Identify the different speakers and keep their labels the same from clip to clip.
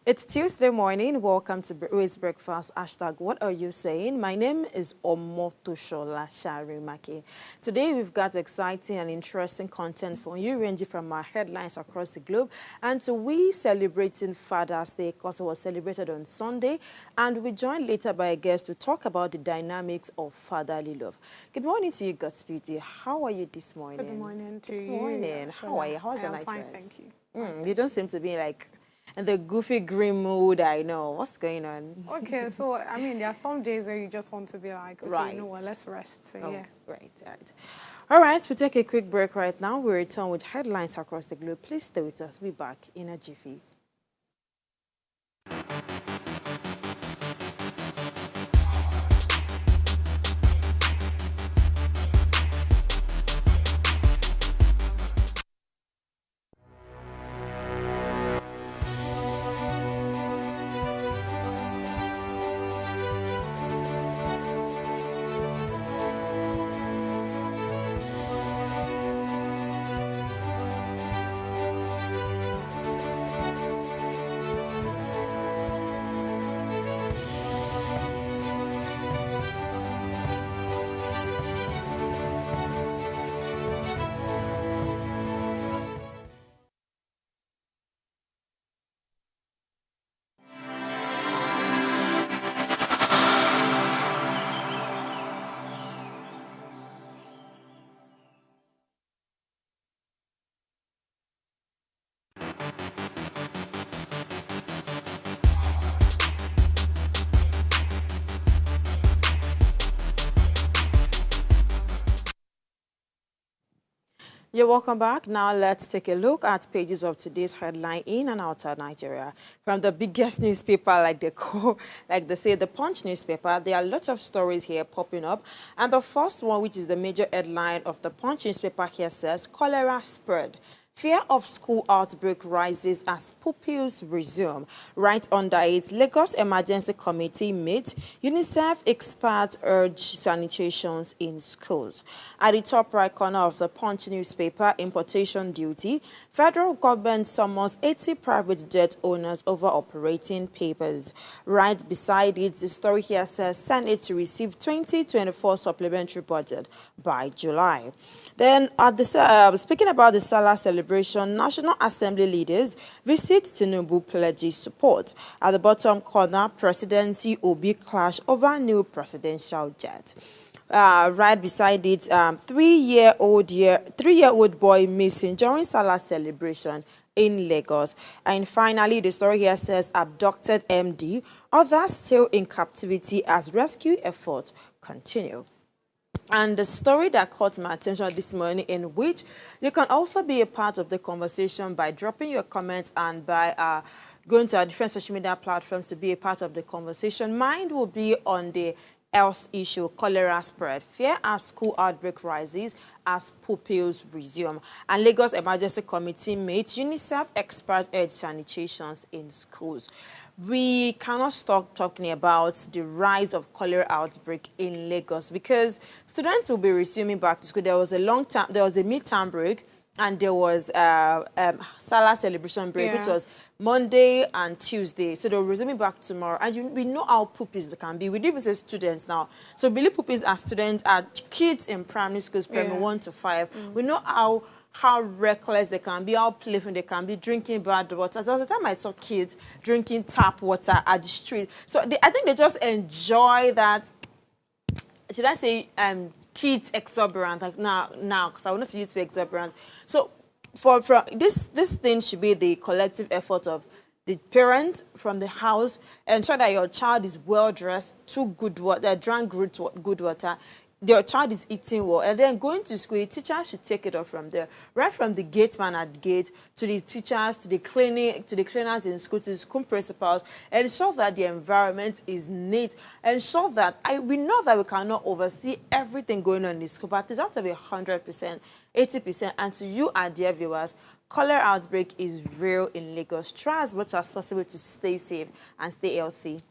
Speaker 1: It's Tuesday morning. Welcome to Raise Breakfast. Hashtag, what are you saying? My name is Omotoshola Sharimaki. Today, we've got exciting and interesting content for you, ranging from our headlines across the globe and to we celebrating Father's Day, because it was celebrated on Sunday. And we joined later by a guest to talk about the dynamics of fatherly love. Good morning to you, Godspeedy. How are you this morning?
Speaker 2: Good morning to you.
Speaker 1: Good morning. How are you? How's your night
Speaker 2: fine,
Speaker 1: rest?
Speaker 2: thank you.
Speaker 1: You don't seem to be like in the goofy green mood. I know. What's going on?
Speaker 2: Okay, so, I mean, there are some days where you just want to be like, okay,
Speaker 1: Right.
Speaker 2: you know what, let's rest. So,
Speaker 1: Oh,
Speaker 2: yeah.
Speaker 1: right. All right, we take a quick break right now. We return with headlines across the globe. Please stay with us. We'll be back in a jiffy. You're welcome back. Now let's take a look at pages of today's headline in and outside Nigeria. From the biggest newspaper, like they say, the Punch newspaper, there are lots of stories here popping up. And the first one, which is the major headline of the Punch newspaper here, says, cholera spread. Fear of school outbreak rises as pupils resume. Right under it, Lagos Emergency Committee meet. UNICEF experts urge sanitations in schools. At the top right corner of the Punch newspaper, importation duty. Federal government summons 80 private jet owners over operating papers. Right beside it, the story here says Senate to receive 2024 supplementary budget by July. Then, speaking about the Salah celebration, National Assembly leaders visit Tinubu pledges support. At the bottom corner, Presidency Obi clash over new presidential jet. Right beside it, three-year-old boy missing during Salah celebration in Lagos. And finally, the story here says abducted MD, others still in captivity as rescue efforts continue. And the story that caught my attention this morning, in which you can also be a part of the conversation by dropping your comments and by going to our different social media platforms to be a part of the conversation. Mine will be on the health issue, cholera spread. Fear as school outbreak rises as pupils resume. And Lagos Emergency Committee meets. UNICEF expert urge sanitations in schools. We cannot stop talking about the rise of cholera outbreak in Lagos because students will be resuming back to school. There was a mid-term break, and there was Salah celebration break, which was Monday and Tuesday. So they're resuming back tomorrow. And we know how pupils can be. We live as students now. So believe pupils are students, are kids in primary schools, primary 1 to 5. We know how reckless they can be, how playful they can be, drinking bad water. There was a time I saw kids drinking tap water at the street. So I think they just enjoy that. Should I say kids exuberant? Like now, because I want to use to be exuberant. So for this thing should be the collective effort of the parent from the house. Ensure that your child is well dressed, good water, drank good water. Your child is eating well, and then going to school, the teacher should take it off from there. Right from the gate man at the gate, to the teachers, to the clinic, to the cleaners in school, to the school principals, ensure that the environment is neat. Ensure that, we know that we cannot oversee everything going on in the school, but it's out to be 100%, 80%. And to you, our dear viewers, cholera outbreak is real in Lagos. Try as much as possible to stay safe and stay healthy.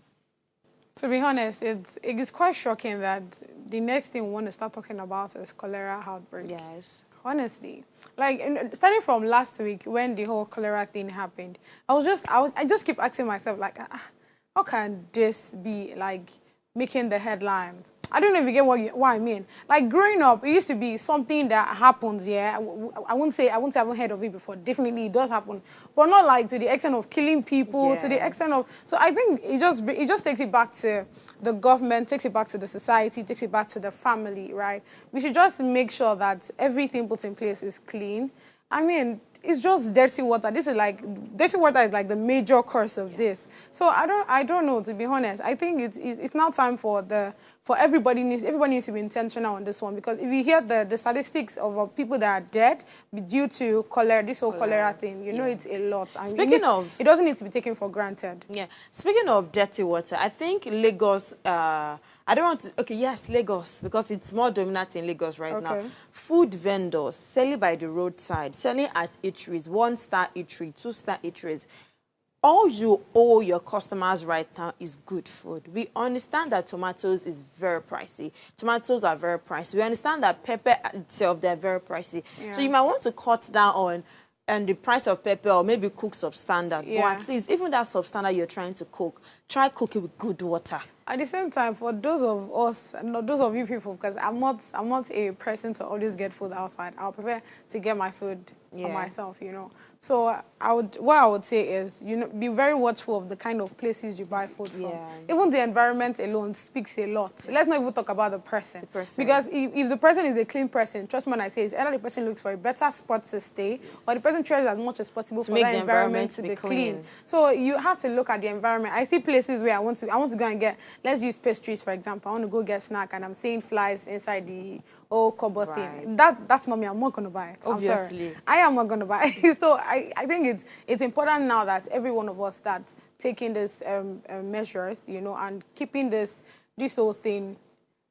Speaker 2: To be honest, it's quite shocking that the next thing we want to start talking about is cholera outbreak.
Speaker 1: Yes.
Speaker 2: Honestly, like starting from last week when the whole cholera thing happened, I just keep asking myself like, how can this be like making the headlines? I don't know if you get what I mean. Like growing up, it used to be something that happens. Yeah, I won't say I haven't heard of it before. Definitely, it does happen, but not like to the extent of killing people. To the extent
Speaker 1: Yes.
Speaker 2: of, so I think it just takes it back to the government, takes it back to the society, takes it back to the family. Right? We should just make sure that everything put in place is clean. I mean, it's just dirty water. This is like dirty water is like the major cause of this. So I don't know, to be honest. I think it's now time for everybody needs to be intentional on this one, because if you hear the statistics of people that are dead due to cholera, this whole cholera thing, you know it's a lot. And
Speaker 1: Speaking of,
Speaker 2: it doesn't need to be taken for granted.
Speaker 1: yeah, speaking of dirty water, I think Lagos, I don't want to, okay, yes, Lagos, because it's more dominant in Lagos right now.
Speaker 2: Okay.
Speaker 1: Food vendors selling by the roadside, selling at eateries, 1-star eatery, 2-star eateries. All you owe your customers right now is good food. We understand that tomatoes is very pricey. Tomatoes are very pricey. We understand that pepper itself, they're very pricey.
Speaker 2: Yeah.
Speaker 1: So you might want to cut down on the price of pepper, or maybe cook substandard.
Speaker 2: Yeah.
Speaker 1: But at least, even that substandard you're trying to cook, try cook it with good water.
Speaker 2: At the same time, for those of us, not those of you people, because I'm not a person to always get food outside. I'll prefer to get my food for myself, you know. So what I would say is, you know, be very watchful of the kind of places you buy food from.
Speaker 1: Yeah.
Speaker 2: Even the environment alone speaks a lot. Let's not even talk about the person. Because if the person is a clean person, trust me when I say it's either the person looks for a better spot to stay, or the person tries as much as possible for that environment to be clean. So you have to look at the environment. I see places where I want to go and get, let's use pastries for example. I want to go get snack and I'm seeing flies inside the whole cupboard thing. That's not me. I'm not going to buy it.
Speaker 1: Obviously.
Speaker 2: I'm sorry. I am not going to buy it. So I think it's important now that every one of us start taking these measures, you know, and keeping this whole thing,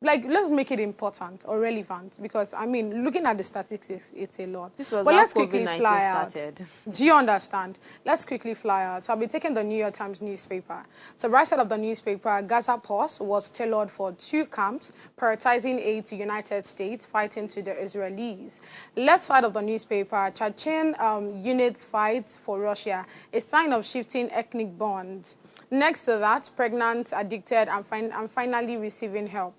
Speaker 2: like, let's make it important or relevant, because, I mean, looking at the statistics, it's a lot.
Speaker 1: This was
Speaker 2: but
Speaker 1: how
Speaker 2: let's quickly
Speaker 1: COVID-19
Speaker 2: fly
Speaker 1: started.
Speaker 2: out. Do you understand? Let's quickly fly out. So I'll be taking the New York Times newspaper. So right side of the newspaper, Gaza Post was tailored for 2 camps, prioritizing aid to United States, fighting to the Israelis. Left side of the newspaper, Chechen units fight for Russia, a sign of shifting ethnic bonds. Next to that, pregnant, addicted, and finally receiving help.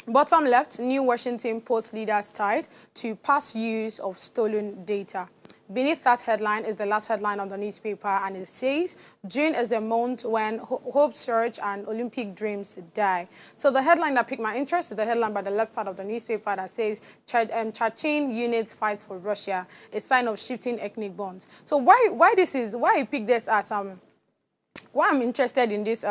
Speaker 2: Bottom left, New Washington Post leaders tied to past use of stolen data. Beneath that headline is the last headline on the newspaper, and it says, June is the month when hope surge and Olympic dreams die. So the headline that piqued my interest is the headline by the left side of the newspaper that says, Chechen units fight for Russia, a sign of shifting ethnic bonds. So why I picked this as, why I'm interested in this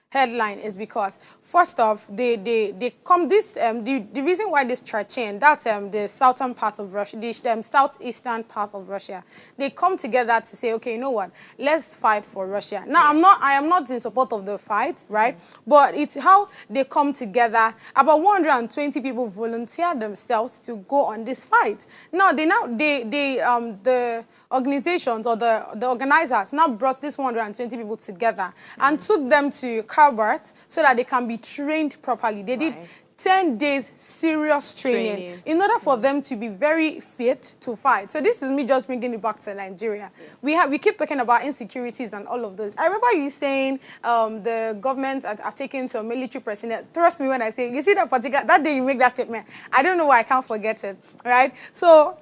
Speaker 2: headline is because, first off, they come this the reason why this Chechen, that's the southern part of Russia, the southeastern part of Russia, they come together to say, okay, you know what, let's fight for Russia. Now I am not in support of the fight, right? But it's how they come together. About 120 people volunteered themselves to go on this fight. Now the organizations or the organizers now brought this 120 people together and took them to Kabart so that they can be trained properly. They did 10 days serious training in order for them to be very fit to fight. So this is me just bringing it back to Nigeria. We keep talking about insecurities and all of those. I remember you saying the government have taken some military personnel. Trust me when I say, you see that day you make that statement, I don't know why I can't forget it, right? So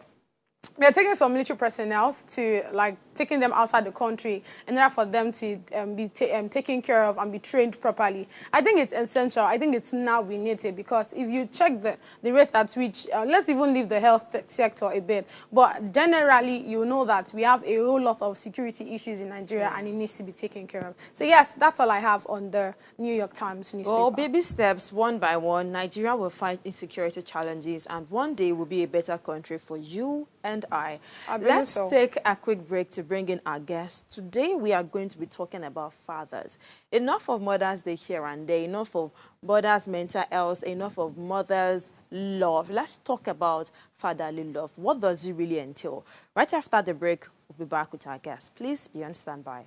Speaker 2: they're taking some military personnel to, like, taking them outside the country in order for them to be taken care of and be trained properly. I think it's essential. I think it's now we need it, because if you check the rate at which, let's even leave the health sector a bit, but generally you know that we have a whole lot of security issues in Nigeria and it needs to be taken care of. So yes, that's all I have on the New York Times newspaper.
Speaker 1: Well, baby steps, one by one, Nigeria will fight insecurity challenges, and one day will be a better country for you and I. Let's take a quick break to bring in our guests. Today, we are going to be talking about fathers. Enough of Mother's Day here and there, enough of mothers' mental health, enough of mothers' love. Let's talk about fatherly love. What does it really entail? Right after the break, we'll be back with our guests. Please be on standby.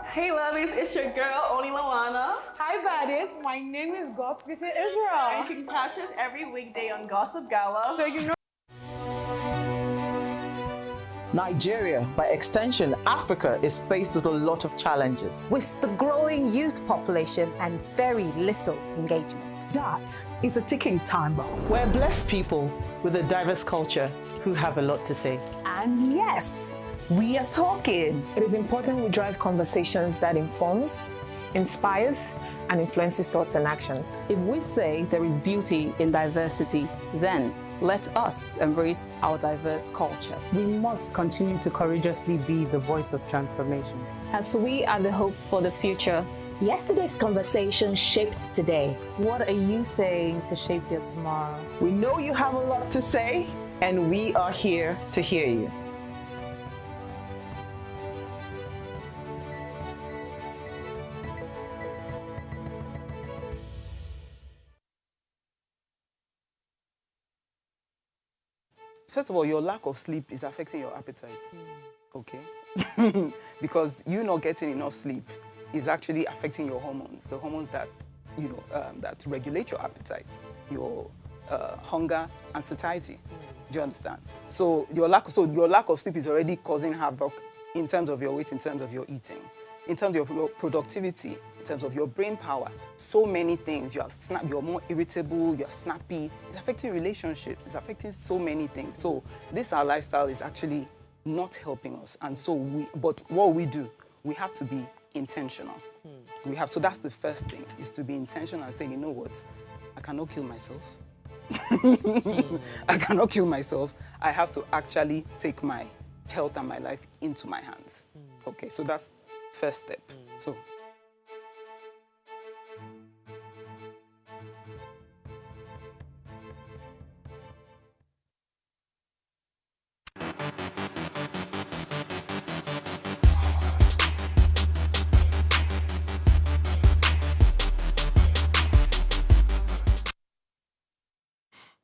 Speaker 3: Hey lovies, it's your girl, Oni Lawana.
Speaker 2: Hi, baddies. My name is Gospel Israel.
Speaker 3: And you can catch us every weekday on Gossip Gala.
Speaker 2: So you know.
Speaker 4: Nigeria, by extension, Africa, is faced with a lot of challenges.
Speaker 5: With the growing youth population and very little engagement.
Speaker 6: That is a ticking time bomb.
Speaker 4: We're blessed people with a diverse culture who have a lot to say.
Speaker 6: And yes, we are talking.
Speaker 7: It is important we drive conversations that informs, inspires, and influences thoughts and actions.
Speaker 8: If we say there is beauty in diversity, then let us embrace our diverse culture.
Speaker 9: We must continue to courageously be the voice of transformation.
Speaker 7: As we are the hope for the future,
Speaker 5: Yesterday's conversation shaped today. What are you saying to shape your tomorrow?
Speaker 4: We know you have a lot to say, and we are here to hear you.
Speaker 10: First of all, your lack of sleep is affecting your appetite, okay? Because you not getting enough sleep is actually affecting your hormones, the hormones that, that regulate your appetite, your hunger and satiety. Do you understand? So your lack of sleep is already causing havoc in terms of your weight, in terms of your eating, in terms of your productivity, in terms of your brain power. So many things. You're more irritable, you're snappy. It's affecting relationships. It's affecting so many things. So this our lifestyle is actually not helping us. And so but what we do, we have to be intentional. So that's the first thing, is to be intentional and say, you know what, I cannot kill myself. I cannot kill myself. I have to actually take my health and my life into my hands. Okay, so that's first step. So.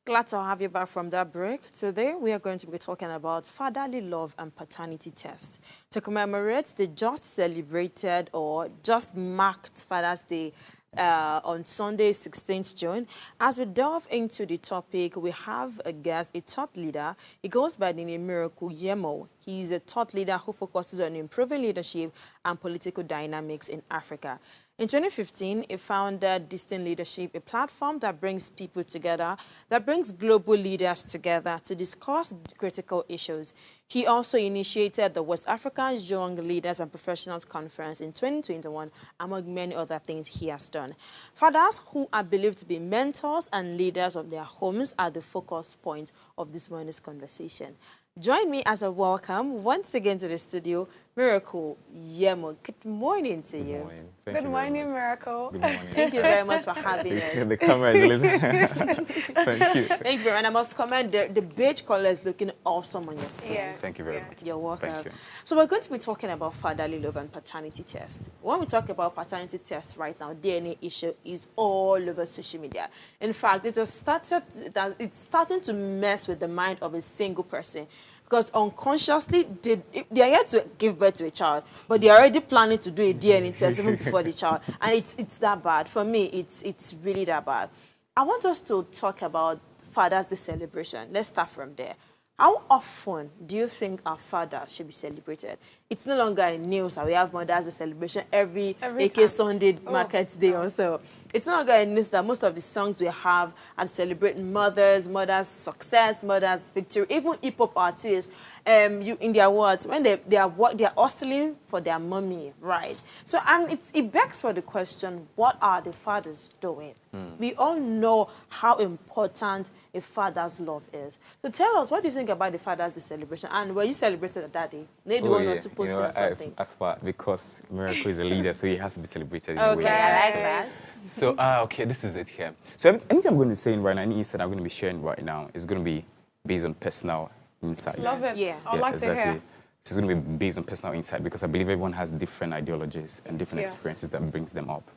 Speaker 1: Glad to have you back from that break. Today, we are going to be talking about fatherly love and paternity test. To commemorate the just celebrated or just marked Father's Day on Sunday, 16th June. As we delve into the topic, we have a guest, a thought leader. He goes by the name Miracle Yemo. He's a thought leader who focuses on improving leadership and political dynamics in Africa. In 2015, he founded Distinct Leadership, a platform that brings people together, that brings global leaders together to discuss critical issues. He also initiated the West African Young Leaders and Professionals Conference in 2021, among many other things he has done. Fathers who are believed to be mentors and leaders of their homes are the focus point of this morning's conversation. Join me as a welcome once again to the studio, Miracle Yemo. Good morning to you.
Speaker 11: Good morning.
Speaker 2: Good morning, Miracle.
Speaker 11: Good morning.
Speaker 1: Thank you very much for having us.
Speaker 11: The camera is listening. Thank you.
Speaker 1: Thank you very much. And I must comment, the beige color is looking awesome on your skin.
Speaker 2: Yeah.
Speaker 11: Thank you very much.
Speaker 1: You're welcome.
Speaker 11: Thank you.
Speaker 1: So we're going to be talking about fatherly love and paternity test. When we talk about paternity test right now, DNA issue is all over social media. In fact, it's starting to mess with the mind of a single person. Because unconsciously, they are yet to give birth to a child, but they're already planning to do a DNA test even before the child. And it's that bad. For me, it's really that bad. I want us to talk about Father's Day celebration. Let's start from there. How often do you think our fathers should be celebrated? It's no longer in news that we have Mother's Day celebration every AK Sunday market day or so. It's no longer in news that most of the songs we have are celebrating mothers' success, mothers' victory, even hip-hop artists, in their words, when they are hustling for their mommy, right? So, and it begs for the question, what are the fathers doing? We all know how important a father's love is. So tell us, what do you think about the Father's Day celebration? And were you celebrated at that day? Maybe one or two posting or something.
Speaker 11: As far because Miracle is a leader, so he has to be celebrated.
Speaker 1: Okay, I like that.
Speaker 11: So, okay, this is it here. So anything I'm going to be saying right now, any insight I'm going to be sharing right now is going to be based on personal insight.
Speaker 2: Love it.
Speaker 1: Yeah.
Speaker 2: I'd like to hear.
Speaker 11: So it's going to be based on personal insight because I believe everyone has different ideologies and different experiences that brings them up.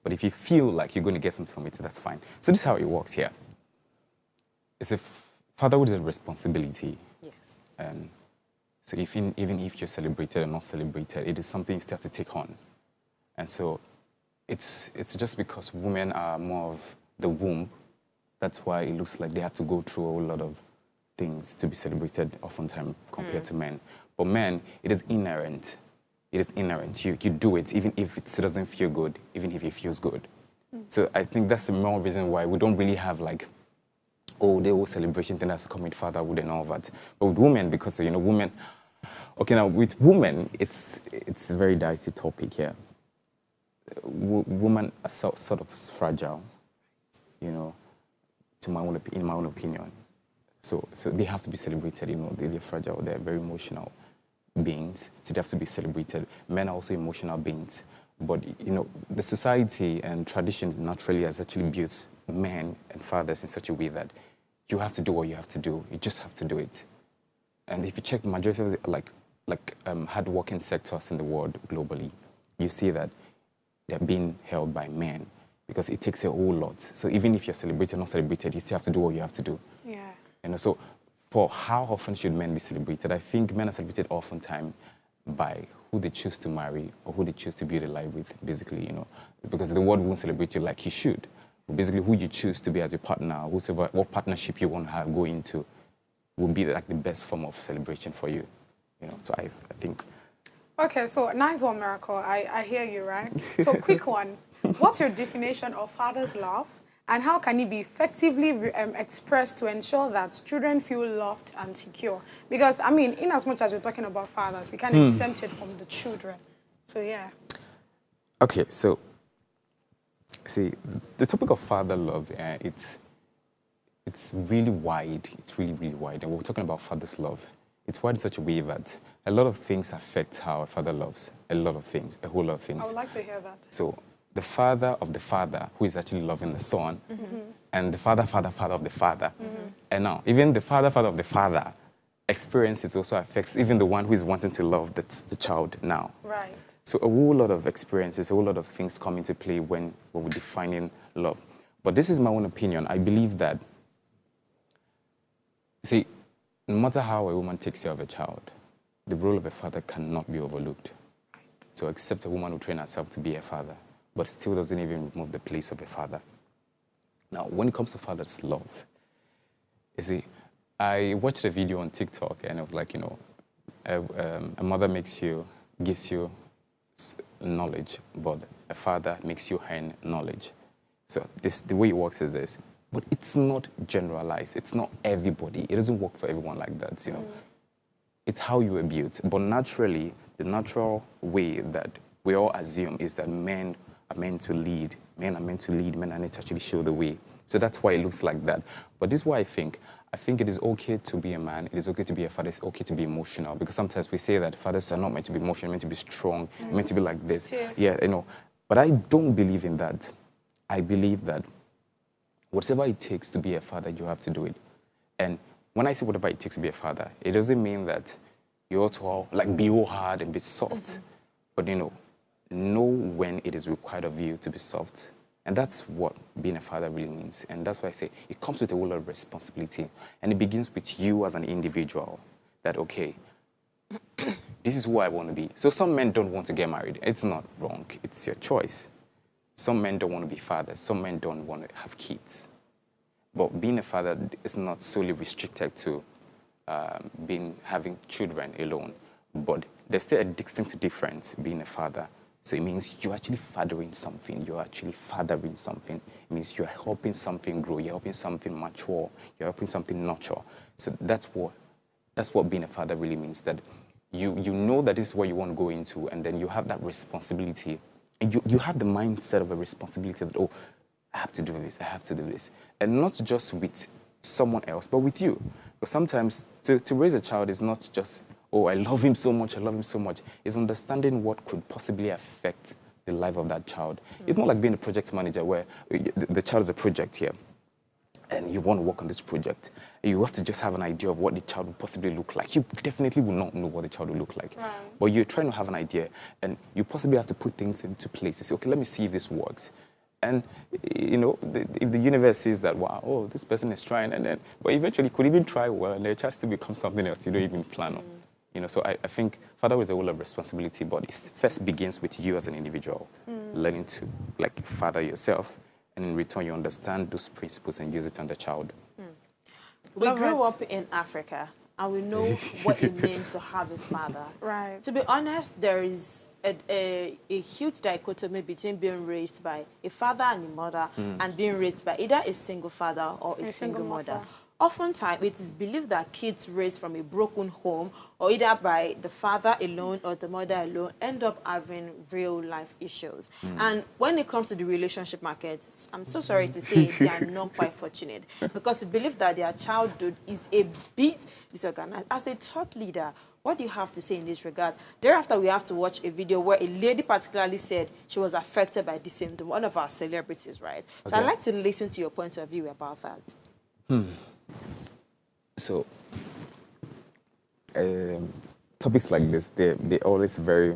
Speaker 11: But if you feel like you're going to get something from it, that's fine. So this is how it works here. It's a fatherhood is a responsibility.
Speaker 1: Yes.
Speaker 11: And So even if you're celebrated or not celebrated, it is something you still have to take on. And so it's just because women are more of the womb, that's why it looks like they have to go through a whole lot of things to be celebrated oftentimes compared to men. But men, it is inherent. It is inherent. You do it even if it doesn't feel good, even if it feels good. So I think that's the more reason why we don't really have like, oh, the whole celebration thing has to come with fatherhood and all that. But with women, because, you know, women, okay, now with women, it's a very dicey topic here. Women are sort of fragile, you know, in my own opinion. So they have to be celebrated, you know, they're fragile, they're very emotional beings, so they have to be celebrated. Men are also emotional beings. But, you know, the society and tradition naturally has actually built men and fathers in such a way that you have to do what you have to do. You just have to do it. And if you check the majority of the, hard-working sectors in the world globally, you see that they're being held by men because it takes a whole lot. So even if you're celebrated or not celebrated, you still have to do what you have to do.
Speaker 2: Yeah.
Speaker 11: You know, so for how often should men be celebrated? I think men are celebrated oftentimes by who they choose to marry or who they choose to build a life with, basically, you know, because the world won't celebrate you like he should. Basically, who you choose to be as your partner, whosoever, what partnership you want to have go into, will be like the best form of celebration for you. You know, so I think. Okay,
Speaker 2: so nice one, Miracle. I hear you, right? So quick one. What's your definition of father's love? And how can it be effectively expressed to ensure that children feel loved and secure? Because, I mean, in as much as we're talking about fathers, we can't exempt it from the children. So, yeah.
Speaker 11: Okay, so, see, the topic of father love, it's really wide. It's really, really wide. And we're talking about father's love. It's wide in such a way that a lot of things affect how a father loves. A lot of things, a whole lot of things.
Speaker 2: I would like to hear that.
Speaker 11: So, the father of the father who is actually loving the son, and the father of the father. And now, even the father of the father experiences also affects even the one who is wanting to love the child now.
Speaker 2: Right.
Speaker 11: So a whole lot of experiences, a whole lot of things come into play when we're defining love. But this is my own opinion. I believe that, see, no matter how a woman takes care of a child, the role of a father cannot be overlooked. So except a woman who train herself to be a father, but still doesn't even remove the place of a father. Now, when it comes to father's love, you see, I watched a video on TikTok, and it was like, you know, a mother gives you knowledge, but a father makes you earn knowledge. So the way it works is this, but it's not generalized. It's not everybody. It doesn't work for everyone like that, you know. It's how you were built. But naturally, the natural way that we all assume is that men are meant to lead. Men are meant to lead. Men are meant to actually show the way. So that's why it looks like that. But this is why I think it is okay to be a man. It is okay to be a father. It's okay to be emotional. Because sometimes we say that fathers are not meant to be emotional, meant to be strong, meant to be like this. Yeah, you know. But I don't believe in that. I believe that whatever it takes to be a father, you have to do it. And when I say whatever it takes to be a father, it doesn't mean that you ought to like be all hard and be soft. But, you know when it is required of you to be soft. And that's what being a father really means. And that's why I say it comes with a whole lot of responsibility. And it begins with you as an individual. That, okay, this is who I want to be. So some men don't want to get married. It's not wrong. It's your choice. Some men don't want to be fathers. Some men don't want to have kids. But being a father is not solely restricted to having children alone. But there's still a distinct difference being a father. So it means you're actually fathering something. You're actually fathering something. It means you're helping something grow. You're helping something mature. You're helping something nurture. So that's what being a father really means. That you know that this is what you want to go into, and then you have that responsibility. And you have the mindset of a responsibility that, oh, I have to do this. I have to do this. And not just with someone else, but with you. Because sometimes to raise a child is not just, oh, I love him so much, I love him so much. It's understanding what could possibly affect the life of that child. It's not like being a project manager where the child is a project here and you want to work on this project. You have to just have an idea of what the child will possibly look like. You definitely will not know what the child will look like. Right. But you're trying to have an idea and you possibly have to put things into place. You say, okay, let me see if this works. And, you know, if the universe sees that, wow, oh, this person is trying, but eventually could even try well, and their child still becomes something else you don't even plan on. You know, so I think fatherhood is a whole of responsibility, but it first begins with you as an individual, learning to like father yourself, and in return you understand those principles and use it on the child.
Speaker 1: We grew up in Africa, and we know what it means to have a father.
Speaker 2: Right.
Speaker 1: To be honest, there is a huge dichotomy between being raised by a father and a mother and being raised by either a single father or a single mother. Oftentimes, it is believed that kids raised from a broken home, or either by the father alone or the mother alone, end up having real-life issues. And when it comes to the relationship market, I'm so sorry to say they are not quite fortunate, because we believe that their childhood is a bit disorganized. As a thought leader, what do you have to say in this regard? Thereafter, we have to watch a video where a lady particularly said she was affected by the same thing, one of our celebrities, right? So I'd like to listen to your point of view about that.
Speaker 11: So, topics like this, they're always very...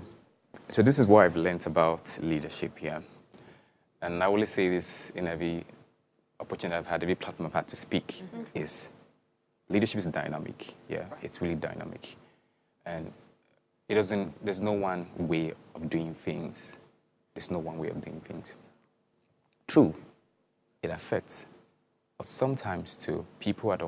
Speaker 11: So this is what I've learned about leadership here. And I always say this in every opportunity I've had, every platform I've had to speak, is leadership is dynamic. Yeah, it's really dynamic. And there's no one way of doing things. There's no one way of doing things. True, it affects. But sometimes, too, people are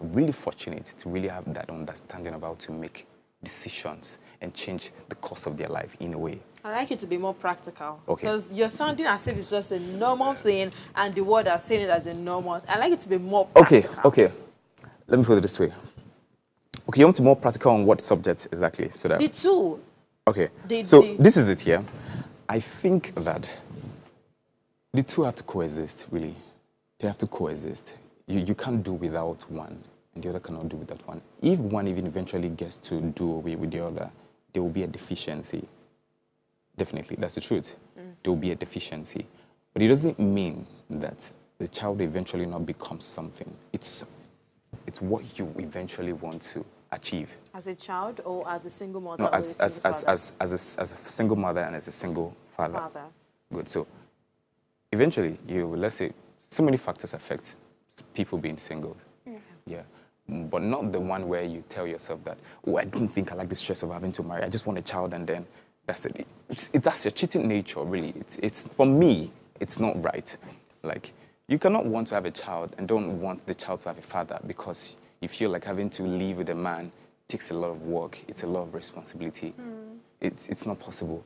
Speaker 11: really fortunate to really have that understanding about to make decisions and change the course of their life in a way.
Speaker 1: I like you to be more practical.
Speaker 11: Okay.
Speaker 1: Because you're sounding as if it's just a normal thing, and the world are saying it as a normal. I like it to be more practical.
Speaker 11: Okay. Let me put it this way. Okay, you want to be more practical on what subject exactly? So that...
Speaker 1: The two.
Speaker 11: Okay. This is it here. I think that the two have to coexist, really. They have to coexist. You can't do without one, and the other cannot do without one. If one even eventually gets to do away with the other, there will be a deficiency. Definitely, that's the truth. There will be a deficiency. But it doesn't mean that the child eventually not becomes something. It's what you eventually want to achieve.
Speaker 1: As a child or as a single mother?
Speaker 11: No,
Speaker 1: or
Speaker 11: as a single mother and as a single father. Good. So eventually, let's say, so many factors affect people being single. Yeah. But not the one where you tell yourself that, oh, I don't think I like the stress of having to marry. I just want a child, and then that's it. That's your cheating nature, really. It's for me, it's not right. Like, you cannot want to have a child and don't want the child to have a father, because you feel like having to live with a man takes a lot of work. It's a lot of responsibility. It's not possible.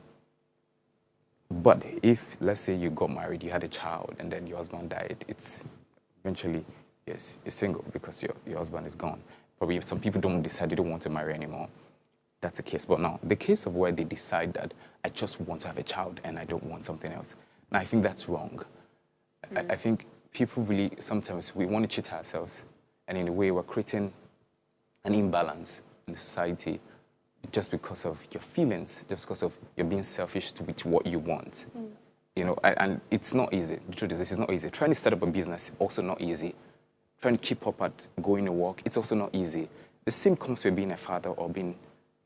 Speaker 11: But if, let's say, you got married, you had a child, and then your husband died, it's eventually, yes, you're single because your husband is gone. Probably if some people decide they don't want to marry anymore, that's the case. But now, the case of where they decide that I just want to have a child and I don't want something else, now I think that's wrong. I think people really, sometimes we want to cheat ourselves, and in a way we're creating an imbalance in society just because of your feelings, just because of you're being selfish with what you want. You know, and it's not easy. The truth is, this is not easy. Trying to set up a business is also not easy. Trying to keep up at going to work, it's also not easy. The same comes with being a father or being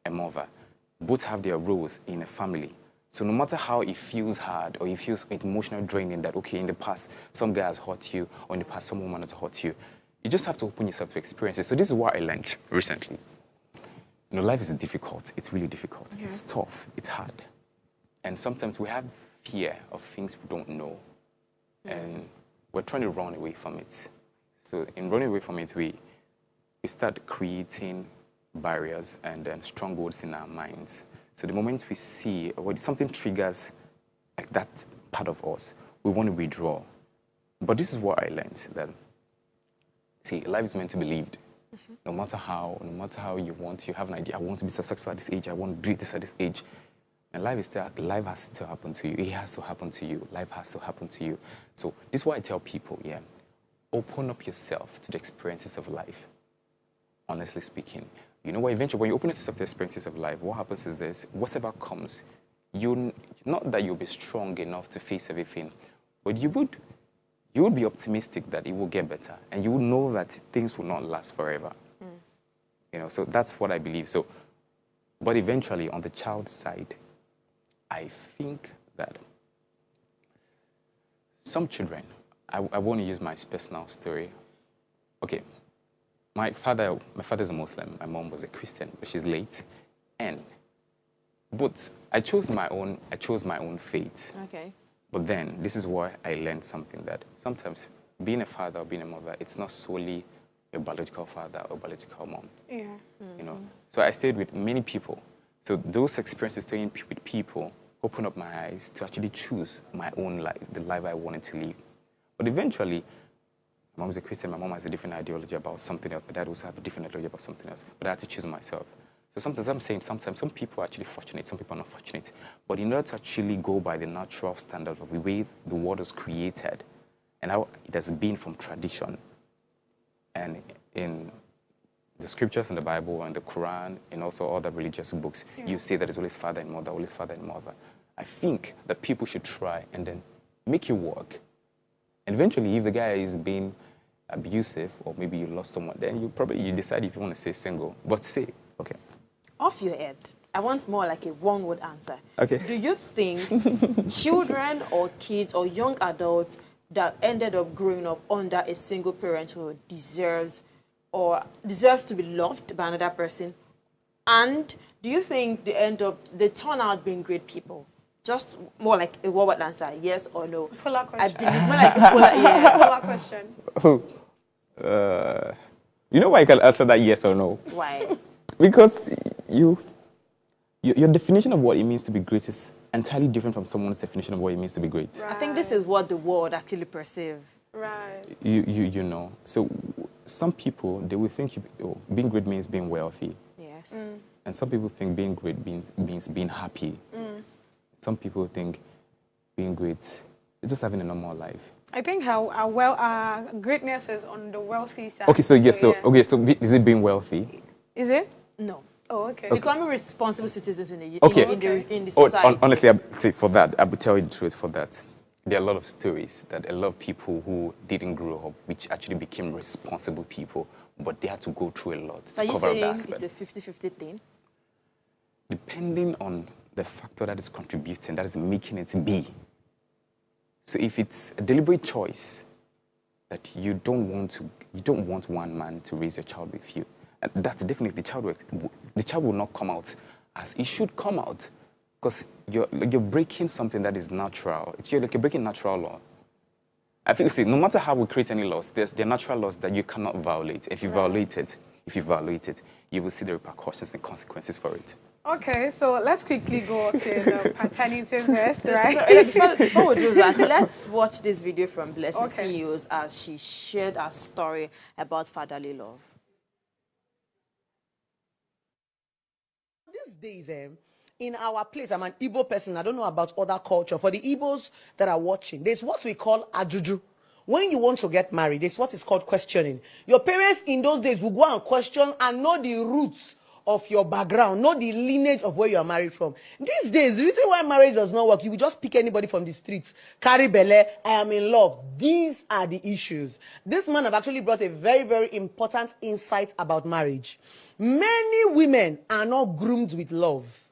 Speaker 11: a mother. Both have their roles in a family. So no matter how it feels hard or it feels emotionally draining that, okay, in the past, some guy has hurt you, or in the past, some woman has hurt you, you just have to open yourself to experiences. So this is what I learned recently. You know, life is difficult. It's really difficult. Yeah. It's tough. It's hard. And sometimes we have fear of things we don't know. And we're trying to run away from it. So in running away from it, we start creating barriers and then strongholds in our minds. So the moment we see, or when something triggers like that part of us, we want to withdraw. But this is what I learned, that, see, life is meant to be lived. No matter how you want, you have an idea, I want to be successful at this age, I want to do this at this age. And life is there, life has to happen to you. It has to happen to you. Life has to happen to you. So this is what I tell people, open up yourself to the experiences of life, honestly speaking. You know what, eventually, when you open yourself to the experiences of life, what happens is this: whatever comes, not that you'll be strong enough to face everything, but you would be optimistic that it will get better, and you would know that things will not last forever. You know, so that's what I believe. So, but eventually, on the child side, I think that some children, I want to use my personal story. Okay, my father's a Muslim. My mom was a Christian, but she's late. But I chose my own faith.
Speaker 1: Okay.
Speaker 11: But then, this is why I learned something, that sometimes being a father or being a mother, it's not solely your biological father or biological mom.
Speaker 2: Yeah.
Speaker 11: You know. So I stayed with many people. So those experiences staying with people opened up my eyes to actually choose my own life, the life I wanted to live. But eventually, my mom is a Christian, my mom has a different ideology about something else, my dad also has a different ideology about something else. But I had to choose myself. So sometimes I'm saying, sometimes some people are actually fortunate, some people are not fortunate. But in order to actually go by the natural standard of the way the world was created and how it has been from tradition, and in the scriptures in the Bible and the Quran and also other religious books, you say that it's always father and mother, always father and mother. I think that people should try and then make it work. And eventually, if the guy is being abusive or maybe you lost someone, then you decide if you want to stay single. But say, okay.
Speaker 1: Off your head, I want more like a one-word answer.
Speaker 11: Okay.
Speaker 1: Do you think children or kids or young adults that ended up growing up under a single parenthood deserves to be loved by another person? And do you think they turn out being great people? Just more like a one-word answer, yes or no.
Speaker 2: Polar question.
Speaker 1: I believe more like a polar, yes.
Speaker 2: Polar question.
Speaker 11: You know why you can answer that yes or no?
Speaker 1: Why?
Speaker 11: Because your definition of what it means to be great is entirely different from someone's definition of what it means to be great.
Speaker 1: Right. I think this is what the world actually perceives.
Speaker 2: Right.
Speaker 11: You know. So some people, they will think being great means being wealthy.
Speaker 1: Yes.
Speaker 11: And some people think being great means being happy. Some people think being great is just having a normal life.
Speaker 2: I think how greatness is on the wealthy side.
Speaker 11: Okay, so yes, so is it being wealthy?
Speaker 2: Is it?
Speaker 1: No.
Speaker 2: Oh, okay.
Speaker 1: Becoming responsible citizens in the society.
Speaker 11: Honestly, I would tell you the truth for that. There are a lot of stories that a lot of people who didn't grow up, which actually became responsible people, but they had to go through a lot
Speaker 1: So
Speaker 11: to
Speaker 1: are you
Speaker 11: cover up
Speaker 1: saying
Speaker 11: that aspect.
Speaker 1: it's a 50-50 thing?
Speaker 11: Depending on the factor that is contributing, that is making it be. So if it's a deliberate choice that you don't want one man to raise your child with you, that's definitely the child will not come out as it should come out, because you're breaking something that is natural. You're breaking natural law. I think, no matter how we create any laws, there are natural laws that you cannot violate. If you violate it, you will see the repercussions and consequences for it.
Speaker 2: Okay, so let's quickly go to the paternity test, right?
Speaker 1: Before we do that, let's watch this video from Blessing CEOs as she shared her story about fatherly love.
Speaker 12: These days, in our place, I'm an Igbo person. I don't know about other culture. For the Igbos that are watching, there's what we call ajuju. When you want to get married, there's what is called questioning. Your parents in those days will go and question and know the roots of your background, know the lineage of where you are married from. These days, the reason why marriage does not work, you will just pick anybody from the streets. Carry belle, I am in love. These are the issues. This man have actually brought a very, very important insight about marriage. Many women are not groomed with love.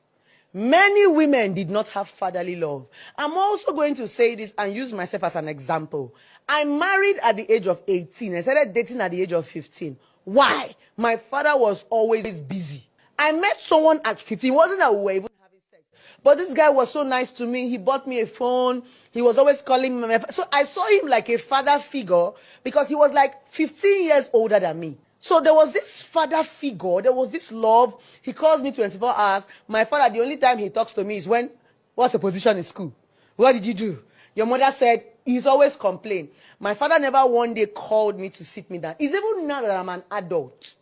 Speaker 12: Many women did not have fatherly love. I'm also going to say this and use myself as an example. I married at the age of 18. I started dating at the age of 15. Why? My father was always busy. I met someone at 15. It wasn't that we were even having sex. But this guy was so nice to me. He bought me a phone. He was always calling me. So I saw him like a father figure because he was like 15 years older than me. So there was this father figure. There was this love. He calls me 24 hours. My father, the only time he talks to me is when, what's your position in school? What did you do? Your mother said, he's always complained. My father never one day called me to sit me down. It's even now that I'm an adult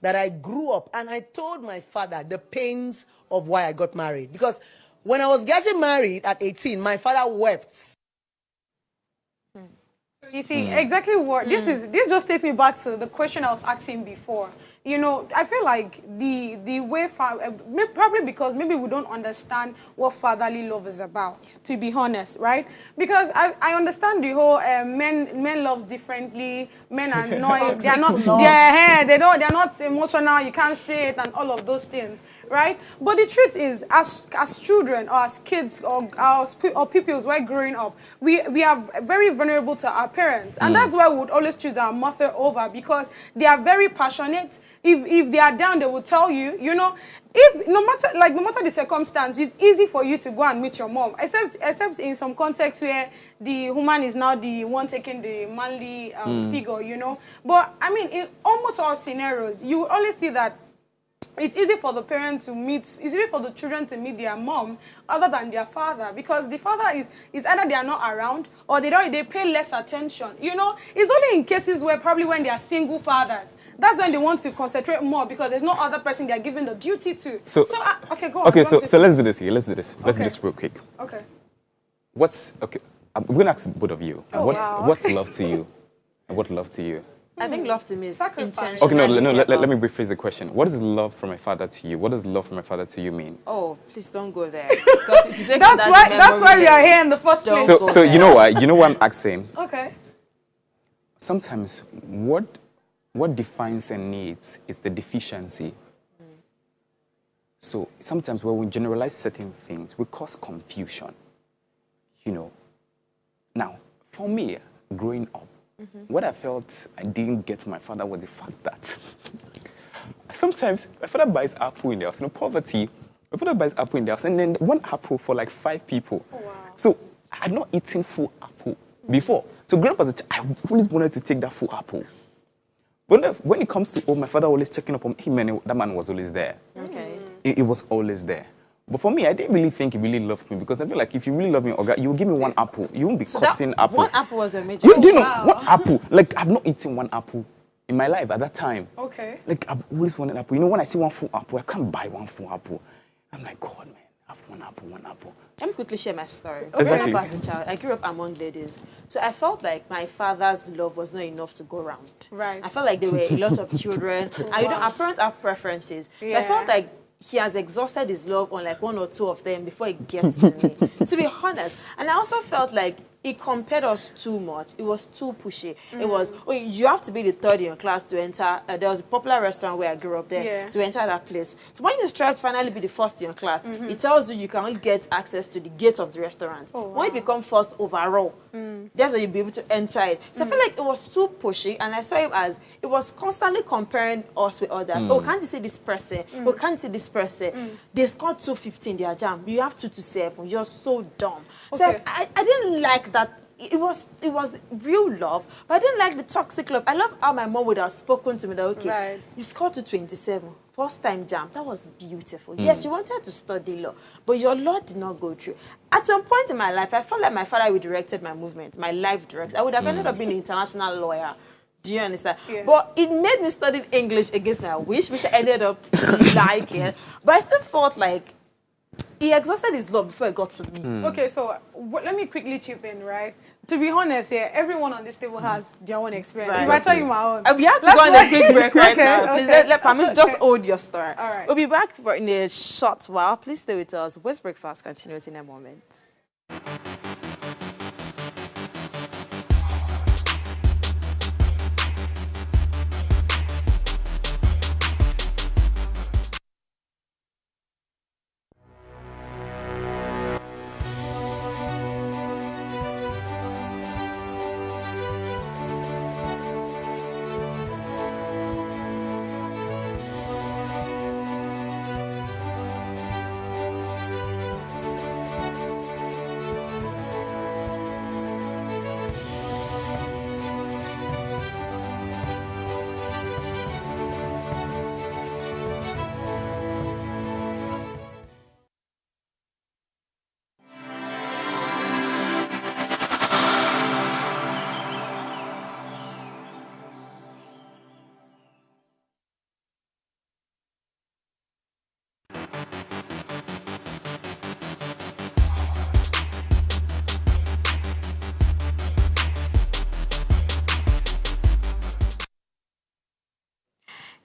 Speaker 12: that I grew up and I told my father the pains of why I got married. Because when I was getting married at 18, my father wept.
Speaker 2: You see, exactly what this just takes me back to the question I was asking before. You know, I feel like the way, probably because maybe we don't understand what fatherly love is about, to be honest, right? Because I understand the whole men loves differently, men are not, they're not emotional, you can't say it and all of those things, right? But the truth is, as children or as kids or pupils, we're growing up, we are very vulnerable to our parents. And that's why we would always choose our mother over, because they are very passionate. If they are down, they will tell you, you know, if no matter the circumstance, it's easy for you to go and meet your mom, except in some contexts where the woman is now the one taking the manly figure, you know. But I mean, in almost all scenarios, you will always see that it's easy for the parents to meet, it's easy for the children to meet their mom other than their father, because the father is either they are not around or they pay less attention. You know, it's only in cases where probably when they are single fathers, that's when they want to concentrate more, because there's no other person they are giving the duty to. Okay, go on.
Speaker 11: Okay, so let's do this here. Let's do this. Let's do this real quick.
Speaker 2: Okay.
Speaker 11: I'm going to ask both of you. What's love to you? And what love to you?
Speaker 1: I think love to me is intentional.
Speaker 11: Okay, let me rephrase the question. What is love from a father to you? What does love from a father to you mean?
Speaker 1: Oh, please don't go there.
Speaker 2: That's why we are here in the first place.
Speaker 11: So you know why? You know what I'm asking?
Speaker 2: Okay.
Speaker 11: Sometimes what defines a need is the deficiency. So sometimes when we generalize certain things, we cause confusion. You know. Now, for me, growing up, what I felt I didn't get from my father was the fact that sometimes my father buys apple in the house. You know, poverty, my father buys apple in the house, and then one apple for like 5 people. Oh, wow. So I had not eaten full apple before. So growing up as a child, I always wanted to take that full apple. But when it comes to, my father always checking up on him, and that man was always there. Okay. It was always there. But for me, I didn't really think he really loved me, because I feel like if you really love me, Oga, you will give me one apple. You won't be cutting apple.
Speaker 1: One apple was a major.
Speaker 11: You know, one apple. Like, I've not eaten one apple in my life at that time.
Speaker 2: Okay.
Speaker 11: Like, I've always wanted an apple. You know, when I see one full apple, I can't buy one full apple. I'm like, God, man, I have one apple.
Speaker 1: Let me quickly share my story.
Speaker 11: Exactly.
Speaker 1: Growing up as a child, I grew up among ladies. So I felt like my father's love was not enough to go around.
Speaker 2: Right.
Speaker 1: I felt like there were a lot of children. And you know, our parents have preferences. So I felt like he has exhausted his love on like 1 or 2 of them before it gets to me, to be honest. And I also felt like he compared us too much. It was too pushy. It was, you have to be the 3rd in your class to enter. There was a popular restaurant where I grew up there to enter that place. So when you try to finally be the 1st in your class, it tells you can only get access to the gate of the restaurant. Oh, wow. When you become 1st overall, that's when you'll be able to enter it. So I feel like it was too pushy, and I saw him as, it was constantly comparing us with others. Oh, can't you see this person? Oh, can't you see this person? They scored 250 in their jam. You have 227. You're so dumb. Okay. So I didn't like that. It was real love, but I didn't like the toxic love. I love how my mom would have spoken to me that, okay, you scored to 27, first time jam. That was beautiful. Yes, you wanted to study law, but your law did not go through. At some point in my life, I felt like my father redirected my movement, my life direction. I would have ended up being an international lawyer. Do you understand? Yeah. But it made me study English against my wish, which I ended up liking. But I still felt like he exhausted his love before it got to me.
Speaker 2: Okay, so let me quickly chip in, right? To be honest here, everyone on this table has their own experience.
Speaker 1: Right.
Speaker 2: If I tell you my own.
Speaker 1: We have to go on a quick break right now. Please let Pamis just hold your story.
Speaker 2: All right.
Speaker 1: We'll be back in a short while. Please stay with us. West Breakfast continues in a moment.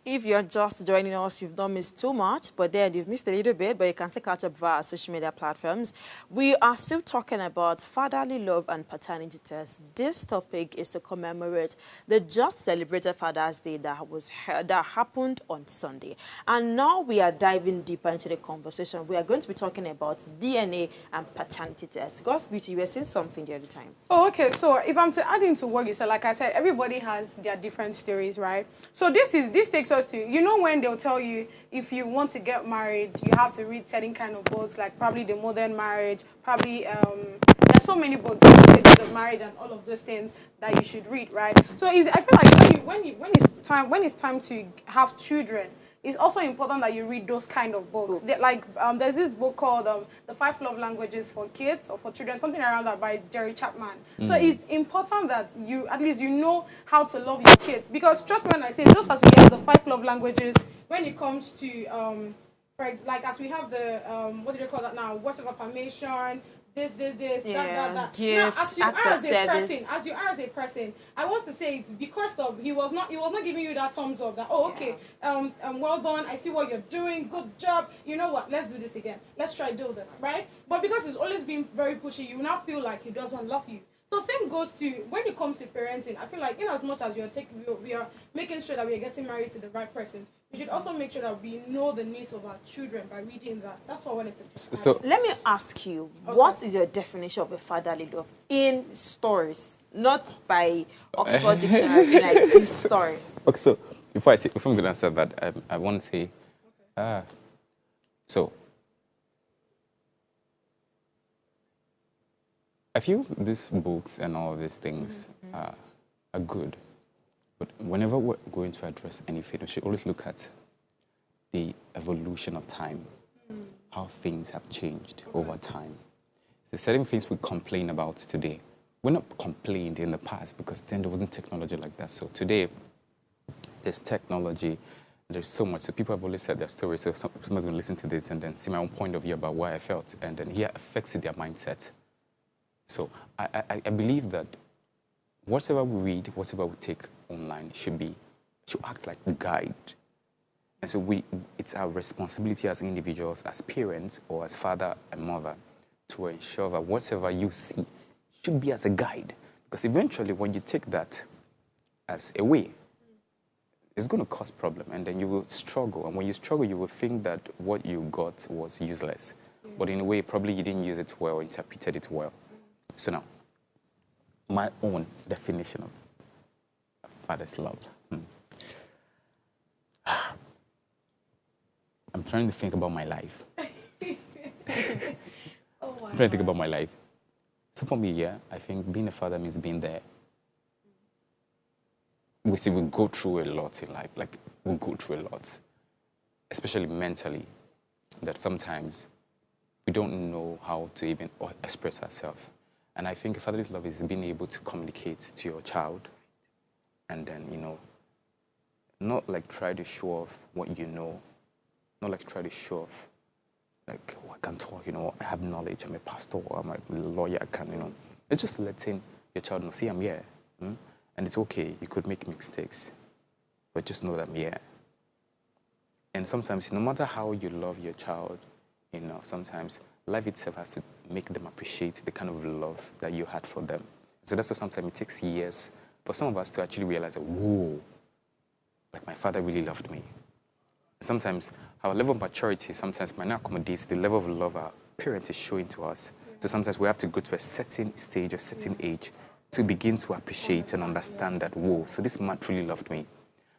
Speaker 1: If you're just joining us, you've not missed too much, but then you've missed a little bit, but you can still catch up via our social media platforms. We are still talking about fatherly love and paternity tests. This topic is to commemorate the just celebrated Father's Day that happened on Sunday. And now we are diving deeper into the conversation. We are going to be talking about DNA and paternity tests. God's beauty, you were saying something the other time.
Speaker 2: Oh, okay. So if I'm to add into what you said, like I said, everybody has their different stories, right? So this takes us to, you know, when they'll tell you if you want to get married, you have to read certain kind of books, like probably The Modern Marriage, probably there's so many books, Stages of Marriage, and all of those things that you should read, right? So I feel like when it's time to have children, it's also important that you read those kind of books. There's this book called The 5 Love Languages for Kids or for Children, something around that, by Jerry Chapman. So it's important that you, at least you know how to love your kids. Because trust me when I say, just as we have the 5 love languages, when it comes to, as we have the, what do they call that now? Words of affirmation, this, that.
Speaker 1: Gifts,
Speaker 2: Now,
Speaker 1: acts of service.
Speaker 2: as you are as a person, I want to say it's because of he was not giving you that thumbs up that, oh, okay, well done, I see what you're doing, good job, you know what, let's do this again, let's try do this, right? But because he's always been very pushy, you now feel like he doesn't love you. So same goes to when it comes to parenting. I feel like in as much as we are making sure that we are getting married to the right person, we should also make sure that we know the needs of our children by reading that. That's what I wanted to.
Speaker 1: So let me ask you, what is your definition of a fatherly love in stories, not by Oxford Dictionary, like in stories?
Speaker 11: Okay, so if I'm going to answer that, I want to say, so I feel these books and all these things are good, but whenever we're going to address anything, we should always look at the evolution of time, how things have changed over time. The certain things we complain about today, we're not complained in the past because then there wasn't technology like that. So today, there's technology, there's so much. So people have always said their stories. So someone's going to listen to this and then see my own point of view about why I felt, and then here affects their mindset. So I believe that whatever we read, whatever we take online should act like a guide. And so it's our responsibility as individuals, as parents, or as father and mother to ensure that whatever you see should be as a guide. Because eventually when you take that as a way, it's going to cause problem, and then you will struggle. And when you struggle, you will think that what you got was useless. But in a way, probably you didn't use it well, interpreted it well. So now, my own definition of father's love. I'm trying to think about my life. I'm trying to think about my life. So for me, I think being a father means being there. We go through a lot in life. Like, we go through a lot, especially mentally, that sometimes we don't know how to even express ourselves. And I think father's love is being able to communicate to your child and then, not like try to show off what you know, not like try to show off, like, oh, I can talk, I have knowledge, I'm a pastor, I'm a lawyer, I can, It's just letting your child know, see, I'm here. And it's okay, you could make mistakes, but just know that I'm here. And sometimes, no matter how you love your child, sometimes life itself has to make them appreciate the kind of love that you had for them. So that's why sometimes it takes years for some of us to actually realize that, whoa, like my father really loved me. Sometimes our level of maturity sometimes might not accommodate the level of love our parents is showing to us. So sometimes we have to go to a certain stage or certain age to begin to appreciate and understand that, whoa, so this man truly loved me.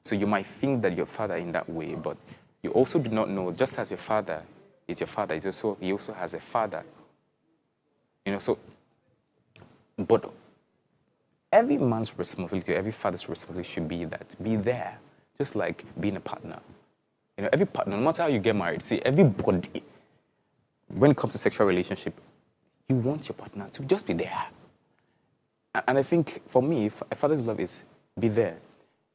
Speaker 11: So you might think that your father in that way, but you also do not know, just as your father is your father, he also has a father. But every man's responsibility, every father's responsibility should be there, just like being a partner. Every partner, no matter how you get married, see, everybody, when it comes to sexual relationship, you want your partner to just be there. And I think, for me, a father's love is be there.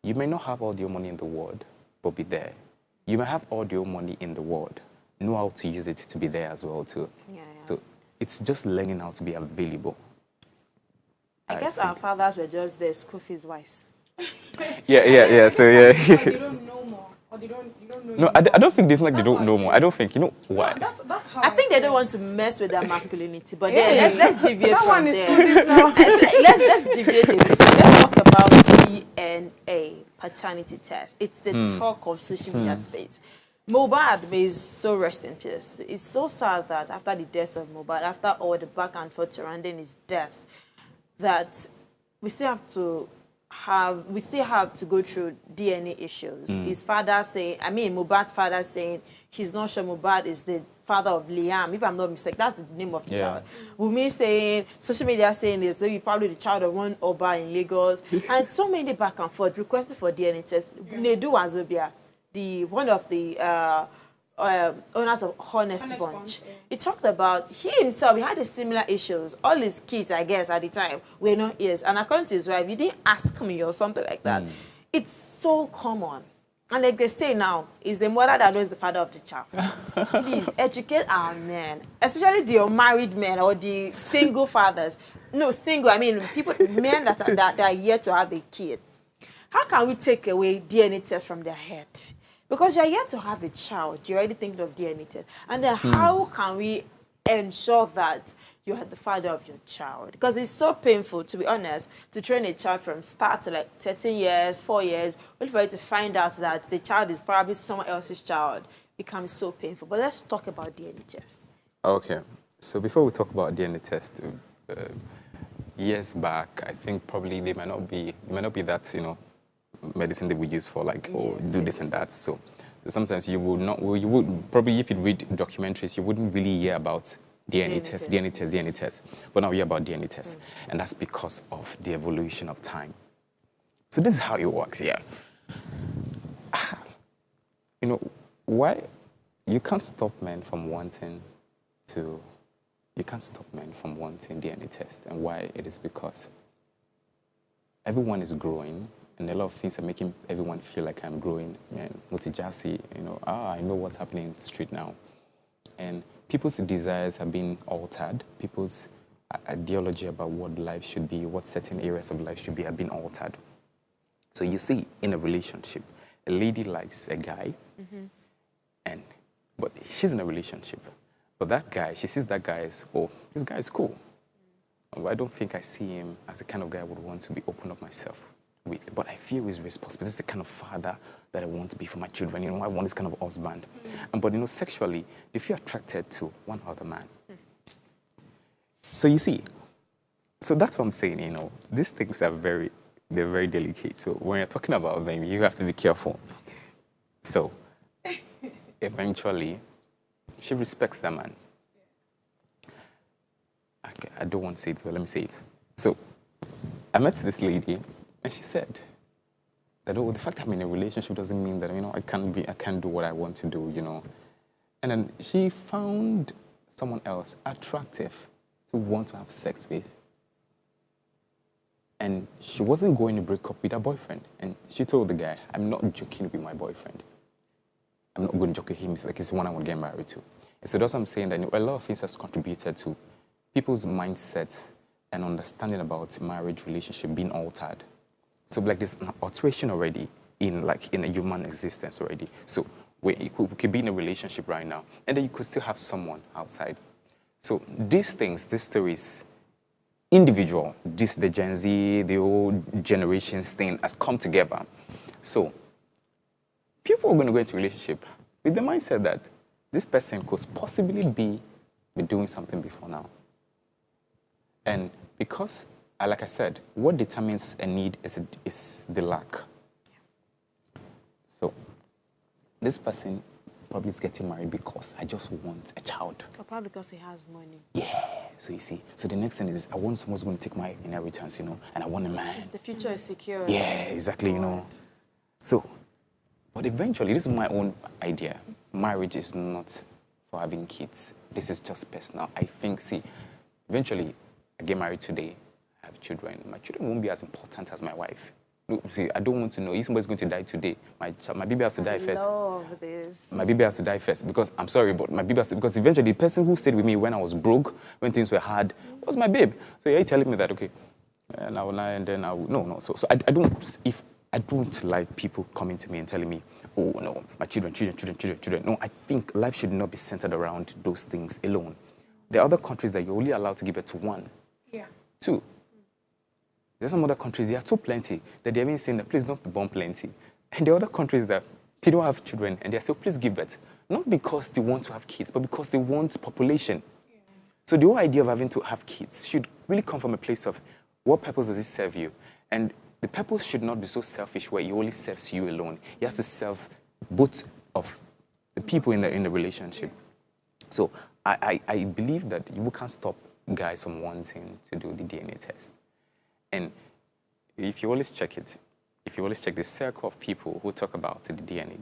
Speaker 11: You may not have all your money in the world, but be there. You may have all your money in the world, know how to use it to be there as well, too. So it's just learning how to be available.
Speaker 1: I guess our fathers were just the school fees wise.
Speaker 11: Yeah. So, yeah.
Speaker 2: They don't know more.
Speaker 11: No, I don't think they think like they don't know more. I don't think, you know why?
Speaker 2: That's how
Speaker 1: I think they don't want to mess with their masculinity, but
Speaker 2: Yeah.
Speaker 1: then let's deviate
Speaker 2: That
Speaker 1: from
Speaker 2: one is
Speaker 1: there.
Speaker 2: too deep now.
Speaker 1: let's deviate a bit. Let's talk about DNA, paternity test. It's the talk of social media space. Mohbad may so rest in peace. It's so sad that after the death of Mohbad, after all the back and forth surrounding his death, that we still have to go through DNA issues. His father saying, Mohbad's father saying he's not sure Mohbad is the father of Liam, if I'm not mistaken. That's the name of the child. Wunmi saying, social media saying is maybe probably the child of one Oba in Lagos, and so many back and forth requested for DNA tests. Nedu Azobia, one of the owners of Honest Bunch. He talked about, he himself, he had a similar issues. All his kids, I guess, at the time, were not his. And according to his wife, he didn't ask me or something like that. It's so common. And like they say now, it's the mother that knows the father of the child. Please, educate our men, especially the unmarried men or the single fathers. No, single, men that are yet to have a kid. How can we take away DNA tests from their head? Because you're yet to have a child, you're already thinking of DNA test. And then how can we ensure that you are the father of your child? Because it's so painful, to be honest, to train a child from start to like 13 years, 4 years, only for you to find out that the child is probably someone else's child. It can be so painful. But let's talk about DNA tests.
Speaker 11: Okay. So before we talk about DNA test, years back, I think probably they might not be that, medicine that we use for like do this and that. So sometimes you would not. Well, you would probably, if you read documentaries, you wouldn't really hear about DNA tests. But now we hear about DNA tests, and that's because of the evolution of time. So this is how it works. Yeah. Why you can't stop men from wanting DNA test, and why it is because everyone is growing. And a lot of things are making everyone feel like I'm growing. Mutijasi, I know what's happening in the street now. And people's desires have been altered. People's ideology about what life should be, what certain areas of life should be, have been altered. So you see, in a relationship, a lady likes a guy, but she's in a relationship. But that guy, she sees that guy as, this guy is cool. I don't think I see him as the kind of guy I would want to be open up myself with, but I feel he's responsible. This is the kind of father that I want to be for my children. I want this kind of husband. But sexually, they feel attracted to one other man. So you see, so that's what I'm saying. These things are they're very delicate. So when you're talking about them, you have to be careful. So eventually, she respects the man. Okay, I don't want to say it, but let me say it. So I met this lady. And she said that the fact that I'm in a relationship doesn't mean that I can't do what I want to do, And then she found someone else attractive to want to have sex with. And she wasn't going to break up with her boyfriend. And she told the guy, I'm not joking with my boyfriend. I'm not going to joke with him. It's like he's the one I want to get married to. And so that's what I'm saying, that a lot of things has contributed to people's mindset and understanding about marriage relationship being altered. So like there's an alteration already in a human existence already. So we could be in a relationship right now, and then you could still have someone outside. So these stories, individual, the Gen Z, the old generations thing has come together. So people are going to go into a relationship with the mindset that this person could possibly be doing something before now. And because, like I said, what determines a need is the lack. So this person probably is getting married because I just want a child.
Speaker 1: Or probably because he has money.
Speaker 11: Yeah. So you see, so the next thing is I want someone who's going to take my inheritance, and I want a man.
Speaker 1: The future is secure.
Speaker 11: Yeah, exactly, So, but eventually, this is my own idea. Marriage is not for having kids. This is just personal. I think, eventually, I get married today, I have children. My children won't be as important as my wife. No, see, I don't want to know if somebody's going to die today. My baby has to die first.
Speaker 1: I love this.
Speaker 11: My baby has to die first because I'm sorry, but my baby has to, because eventually the person who stayed with me when I was broke, when things were hard, was my babe. So you're telling me that, okay, and I will lie and then I will, no. So I don't like people coming to me and telling me, oh no, my children. No, I think life should not be centered around those things alone. There are other countries that you're only allowed to give it to one.
Speaker 2: Yeah.
Speaker 11: Two. There's some other countries, they are too plenty, that they're even saying that please don't be born plenty. And there are other countries that they don't have children, and they're saying please give birth. Not because they want to have kids, but because they want population. Yeah. So the whole idea of having to have kids should really come from a place of what purpose does it serve you? And the purpose should not be so selfish where it only serves you alone. It has to serve both of the people in the relationship. So I believe that you can't stop guys from wanting to do the DNA test. And if you always check it, if you always check the circle of people who talk about the DNA,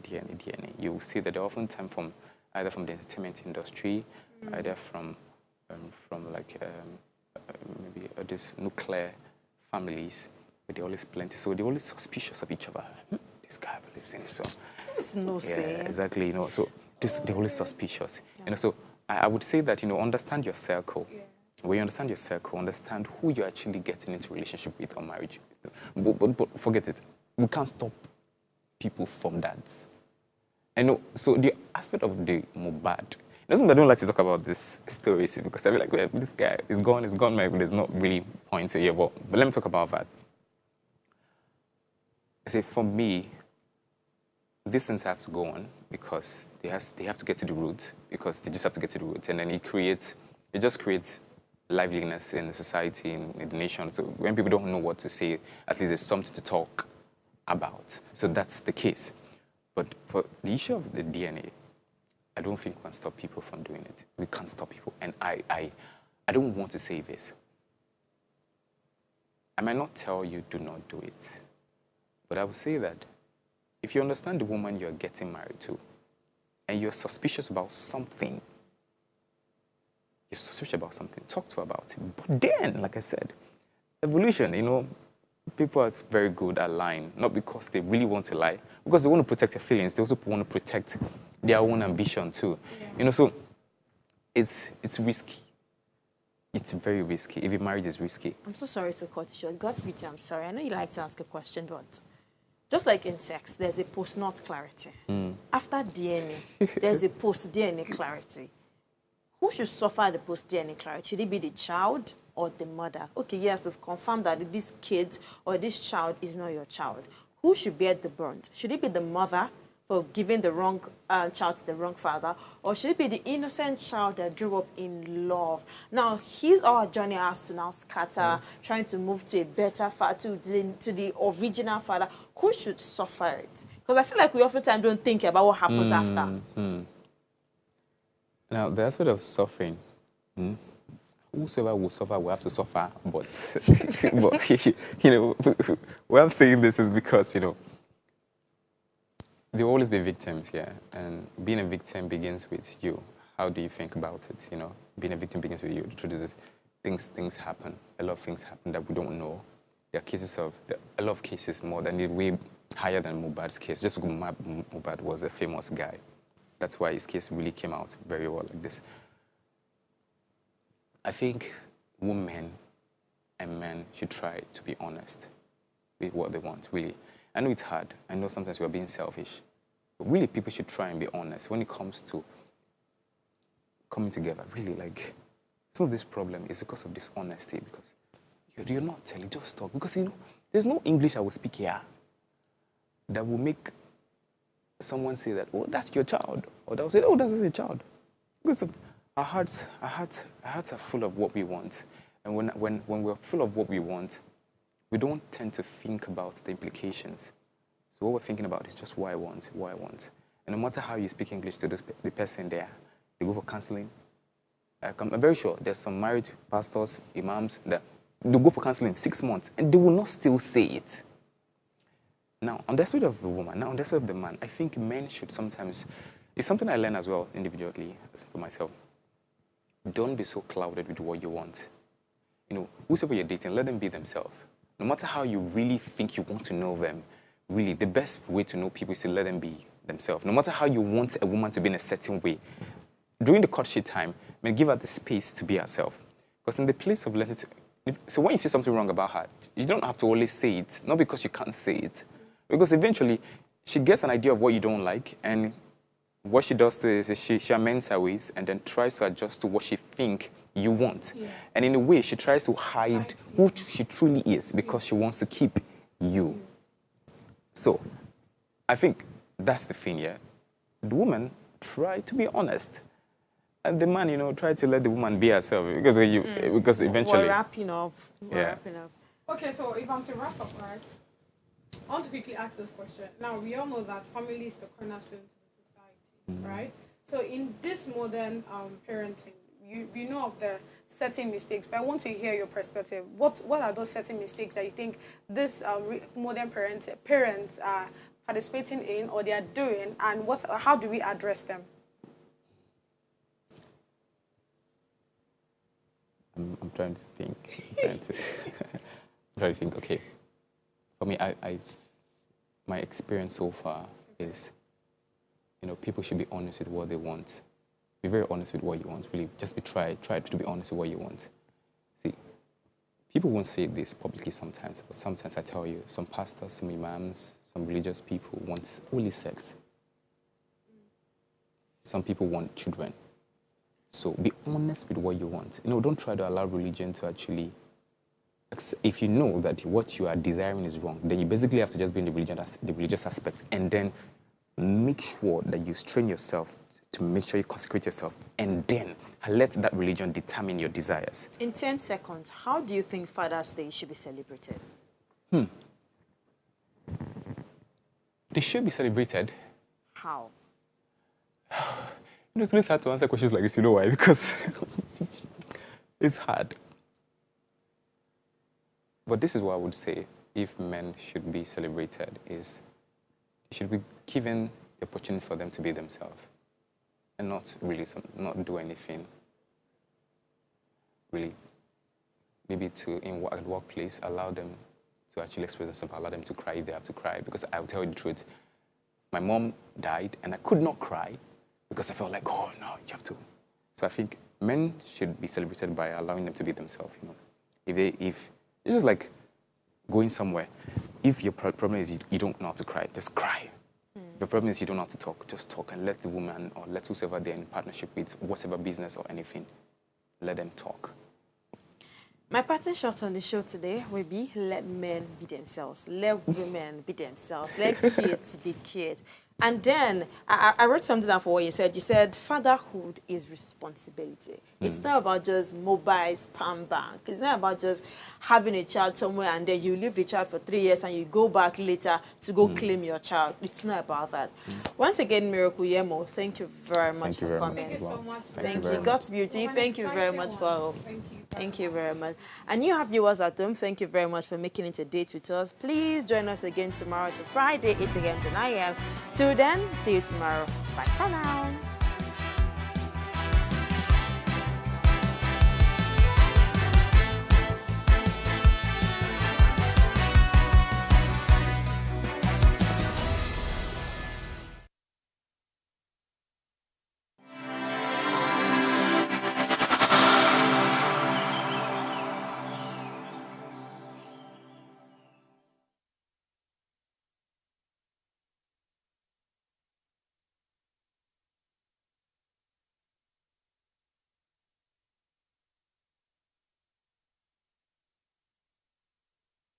Speaker 11: you will see that they're often from either from the entertainment industry, either from like maybe this nuclear families, but they're always plenty. So they're always suspicious of each other. This guy believes in it. So
Speaker 1: it's no say.
Speaker 11: Exactly. So they're always suspicious. So I would say that understand your circle. Yeah. When you understand your circle, understand who you're actually getting into relationship with or marriage with. But forget it. We can't stop people from that. So the aspect of the Mohbad, I don't like to talk about this story because I feel like well, this guy is gone, maybe there's not really points here, but let me talk about that. I say for me, these things have to go on because they have to get to the root, because they just have to get to the root, and then it just creates liveliness in the society, in the nation. So when people don't know what to say, at least there's something to talk about. So that's the case. But for the issue of the DNA, I don't think we can stop people from doing it. We can't stop people. And I don't want to say this. I might not tell you do not do it. But I would say that if you understand the woman you're getting married to, and you're suspicious about something, talk to her about it. But then, like I said, evolution, people are very good at lying, not because they really want to lie, because they want to protect their feelings. They also want to protect their own ambition too. Yeah. So it's risky. It's very risky. If your marriage is risky.
Speaker 1: I'm so sorry to cut you short. Godspeed, I'm sorry. I know you like to ask a question, but just like in sex, there's a post-nut clarity. After DNA, there's a post-DNA clarity. Who should suffer the post-DNA clarity? Should it be the child or the mother? Okay, yes, we've confirmed that this kid or this child is not your child. Who should bear the brunt? Should it be the mother for giving the wrong child to the wrong father, or should it be the innocent child that grew up in love? Now, his or her journey has to now scatter, trying to move to a better father, to the original father. Who should suffer it? Because I feel like we oftentimes don't think about what happens after.
Speaker 11: Now, the aspect of suffering, whosoever will suffer will have to suffer, but, why I'm saying this is because, there will always be victims here, and being a victim begins with you. How do you think about it? Being a victim begins with you. The truth is, things happen. A lot of things happen that we don't know. There are a lot of cases more than way higher than Mohbad's case. Just because Mohbad was a famous guy. That's why his case really came out very well like this. I think women and men should try to be honest with what they want, really. I know it's hard. I know sometimes we're being selfish. But really, people should try and be honest when it comes to coming together. Really, like, some of this problem is because of dishonesty, because you're not telling, just talk. Because, there's no English I will speak here that will make someone say that, oh, that's your child. Or they'll say, oh, that's your child. Because our hearts are full of what we want. And when we're full of what we want, we don't tend to think about the implications. So what we're thinking about is just what I want. And no matter how you speak English to the person there, you go for counseling. I'm very sure there's some married pastors, imams, that they'll go for counseling 6 months, and they will not still say it. Now, on the aspect of the woman, on the aspect of the man, I think men should sometimes, it's something I learn as well individually, for myself. Don't be so clouded with what you want. Whoever you're dating, let them be themselves. No matter how you really think you want to know them, really, the best way to know people is to let them be themselves. No matter how you want a woman to be in a certain way, during the courtship time, give her the space to be herself. Because in the place of so when you see something wrong about her, you don't have to always say it, not because you can't say it. Because eventually, she gets an idea of what you don't like, and what she does to is she amends her ways and then tries to adjust to what she think you want. Yeah. And in a way, she tries to hide who she truly is because she wants to keep you. So I think that's the thing, yeah. The woman try to be honest. And the man, you know, try to let the woman be herself because eventually...
Speaker 1: We're wrapping up.
Speaker 2: Okay, so if I'm to wrap up, right, I want to quickly ask this question. Now, we all know that family is the cornerstone to the society, right? So in this modern parenting, you know of the certain mistakes, but I want to hear your perspective. What are those certain mistakes that you think this modern parents are participating in or they are doing, and how do we address them?
Speaker 11: I'm trying to think. I'm trying to think. Okay, for me, my experience so far is, you know, people should be honest with what they want. Be very honest with what you want. Really, just try to be honest with what you want. See, people won't say this publicly sometimes, but sometimes I tell you, some pastors, some imams, some religious people want only sex. Some people want children. So be honest with what you want. You know, don't try to allow religion to actually... If you know that what you are desiring is wrong, then you basically have to just be in the religious aspect, and then make sure that you strain yourself to make sure you consecrate yourself, and then let that religion determine your desires.
Speaker 1: In 10 seconds, how do you think Father's Day should be celebrated?
Speaker 11: They should be celebrated.
Speaker 1: How?
Speaker 11: It's really hard to answer questions like this, you know why? Because it's hard. But this is what I would say, if men should be celebrated, is it should be given the opportunity for them to be themselves and not not do anything. Really, maybe at the workplace, allow them to actually express themselves, allow them to cry if they have to cry. Because I will tell you the truth, my mom died and I could not cry because I felt like, oh no, you have to. So I think men should be celebrated by allowing them to be themselves. You know, if it's just like going somewhere. If your problem is you don't know how to cry, just cry. The problem is you don't know how to talk, just talk, and let the woman or let whoever they're in partnership with, whatever business or anything, let them talk.
Speaker 1: My parting shot on the show today will be let men be themselves, let women be themselves, let kids be kids. And then I wrote something down for what you said. You said fatherhood is responsibility. It's not about just mobile spam bank. It's not about just having a child somewhere and then you leave the child for 3 years and you go back later to go claim your child. It's not about that. Once again, Miracle Yemo, thank you very much for coming.
Speaker 2: Thank you so much.
Speaker 1: Thank you. God's beauty. Thank you very much for... Thank you very much. And you have viewers at home, thank you very much for making it a date with us. Please join us again tomorrow to Friday, 8 a.m. to 9 a.m. Till then, see you tomorrow. Bye for now.